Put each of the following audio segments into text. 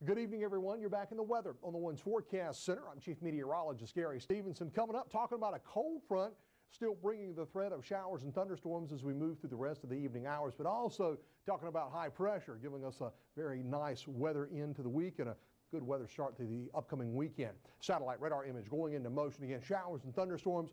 Good evening, everyone. You're back in the weather on the One's Forecast Center. I'm Chief Meteorologist Gary Stevenson. Coming up, talking about a cold front still bringing the threat of showers and thunderstorms as we move through the rest of the evening hours, but also talking about high pressure, giving us a very nice weather into the week and a good weather start to the upcoming weekend. Satellite radar image going into motion again. Showers and thunderstorms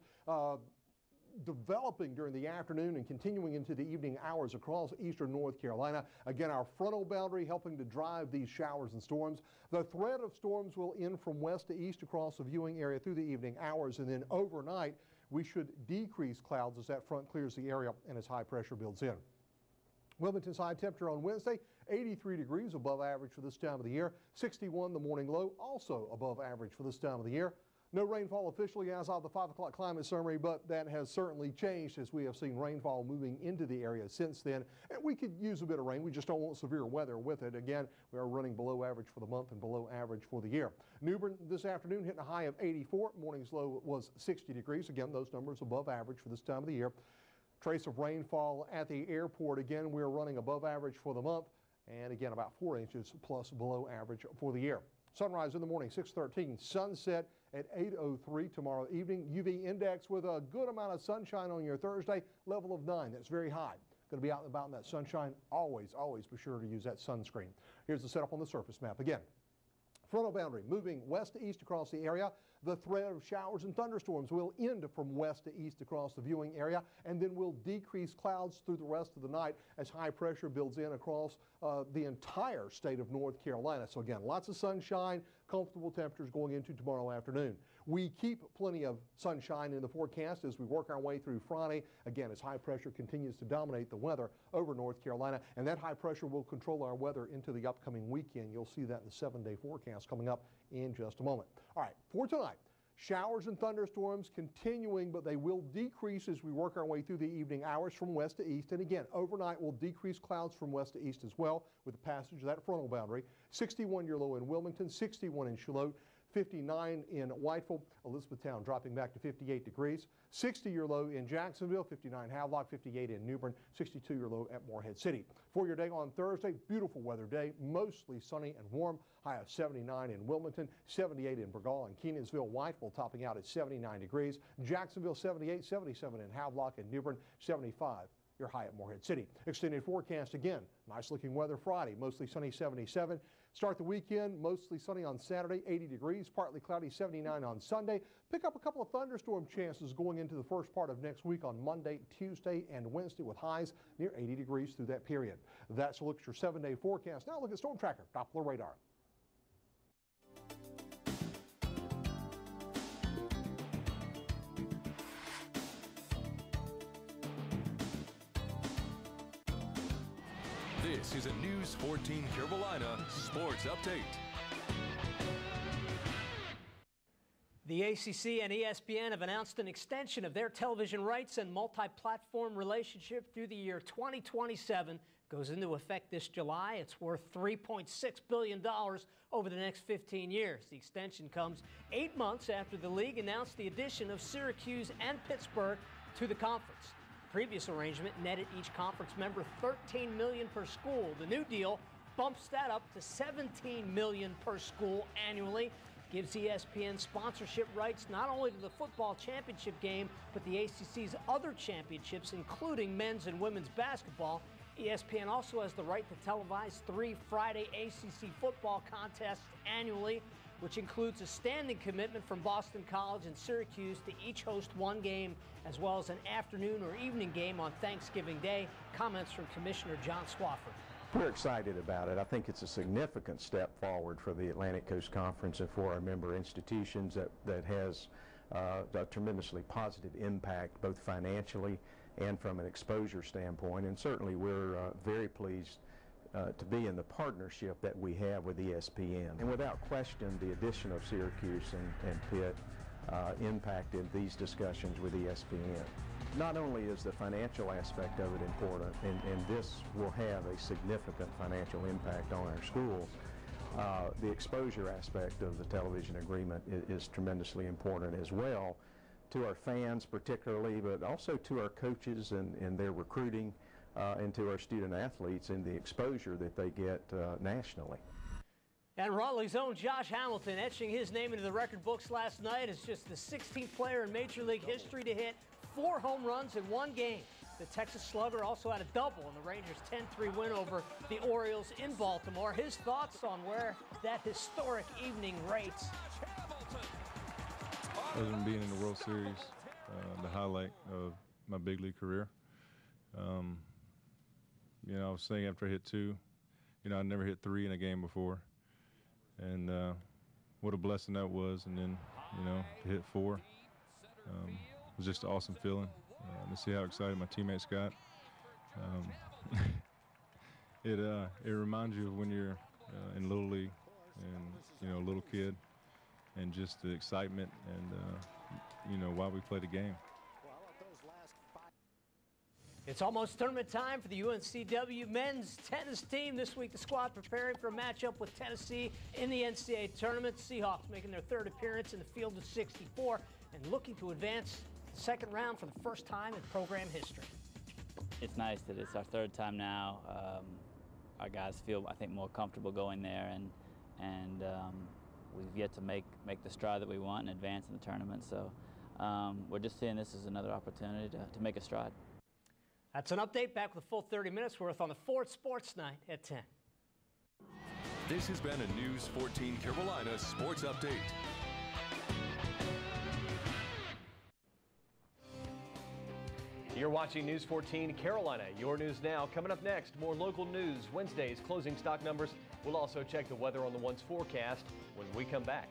developing during the afternoon and continuing into the evening hours across eastern North Carolina. Again, our frontal boundary helping to drive these showers and storms. The threat of storms will end from west to east across the viewing area through the evening hours, and then overnight we should decrease clouds as that front clears the area and as high pressure builds in. Wilmington's high temperature on Wednesday, 83 degrees, above average for this time of the year. 61 the morning low, also above average for this time of the year. No rainfall officially as of the 5 o'clock climate summary, but that has certainly changed as we have seen rainfall moving into the area since then. And we could use a bit of rain. We just don't want severe weather with it. Again, we are running below average for the month and below average for the year. New Bern this afternoon hitting a high of 84. Morning's low was 60 degrees. Again, those numbers above average for this time of the year. Trace of rainfall at the airport. Again, we're running above average for the month and again about 4 inches plus below average for the year. Sunrise in the morning, 6:13. Sunset at 8:03 tomorrow evening. UV index with a good amount of sunshine on your Thursday, level of 9. That's very high. Going to be out and about in that sunshine. Always be sure to use that sunscreen. Here's the setup on the surface map again. Frontal boundary moving west to east across the area. The threat of showers and thunderstorms will end from west to east across the viewing area and then will decrease clouds through the rest of the night as high pressure builds in across the entire state of North Carolina. So again, lots of sunshine, comfortable temperatures going into tomorrow afternoon. We keep plenty of sunshine in the forecast as we work our way through Friday. Again, as high pressure continues to dominate the weather over North Carolina, and that high pressure will control our weather into the upcoming weekend. You'll see that in the 7-day forecast coming up in just a moment. All right, for tonight, showers and thunderstorms continuing, but they will decrease as we work our way through the evening hours from west to east. And again, overnight will decrease clouds from west to east as well with the passage of that frontal boundary. 61 your low in Wilmington, 61 in Shallotte, 59 in Whiteville, Elizabethtown dropping back to 58 degrees, 60 your low in Jacksonville, 59 Havelock, 58 in New Bern, 62 your low at Morehead City. For your day on Thursday, beautiful weather day, mostly sunny and warm, high of 79 in Wilmington, 78 in Burgal and Kenansville, Whiteville topping out at 79 degrees, Jacksonville 78, 77 in Havelock and New Bern, 75. Your high at Morehead City. Extended forecast again. Nice looking weather Friday, mostly sunny 77. Start the weekend, mostly sunny on Saturday, 80 degrees, partly cloudy 79 on Sunday. Pick up a couple of thunderstorm chances going into the first part of next week on Monday, Tuesday, and Wednesday with highs near 80 degrees through that period. That's a look at your 7-day forecast. Now look at Storm Tracker, Doppler radar. This is a News 14 Carolina Sports Update. The ACC and ESPN have announced an extension of their television rights and multi-platform relationship through the year 2027. Goes into effect this July. It's worth $3.6 billion over the next 15 years. The extension comes 8 months after the league announced the addition of Syracuse and Pittsburgh to the conference. Previous arrangement netted each conference member $13 million per school. The new deal bumps that up to $17 million per school annually. Gives ESPN sponsorship rights not only to the football championship game, but the ACC's other championships, including men's and women's basketball. ESPN also has the right to televise 3 Friday ACC football contests annually, which includes a standing commitment from Boston College and Syracuse to each host 1 game, as well as an afternoon or evening game on Thanksgiving Day. Comments from Commissioner John Swofford. We're excited about it. I think it's a significant step forward for the Atlantic Coast Conference and for our member institutions that has a tremendously positive impact both financially and from an exposure standpoint. And certainly we're very pleased to be in the partnership that we have with ESPN. And without question, the addition of Syracuse and Pitt impacted these discussions with ESPN. Not only is the financial aspect of it important, and this will have a significant financial impact on our schools, the exposure aspect of the television agreement is tremendously important as well to our fans particularly, but also to our coaches and their recruiting, and to our student athletes and the exposure that they get nationally. And Raleigh's own Josh Hamilton etching his name into the record books last night as just the 16th player in Major League history to hit 4 home runs in one game. The Texas Slugger also had a double in the Rangers' 10-3 win over the Orioles in Baltimore. His thoughts on where that historic evening rates. Other than being in the World Series, the highlight of my big league career. You know, I was thinking after I hit 2, you know, I never hit 3 in a game before. And what a blessing that was. And then, you know, to hit 4 was just an awesome feeling. To see how excited my teammates got. It reminds you of when you're in Little League and, you know, a little kid, and just the excitement and, you know, why we play the game. It's almost tournament time for the UNCW men's tennis team. This week, the squad preparing for a matchup with Tennessee in the NCAA tournament. Seahawks making their 3rd appearance in the field of 64 and looking to advance the 2nd round for the first time in program history. It's nice that it's our 3rd time now. Our guys feel, I think, more comfortable going there, and we've yet to make the stride that we want and advance in the tournament. So we're just seeing this as another opportunity to make a stride. That's an update. Back with a full 30 minutes worth on the Ford Sports Night at 10. This has been a News 14 Carolina Sports Update. You're watching News 14 Carolina. Your news now. Coming up next, more local news. Wednesday's closing stock numbers. We'll also check the weather on the One's forecast when we come back.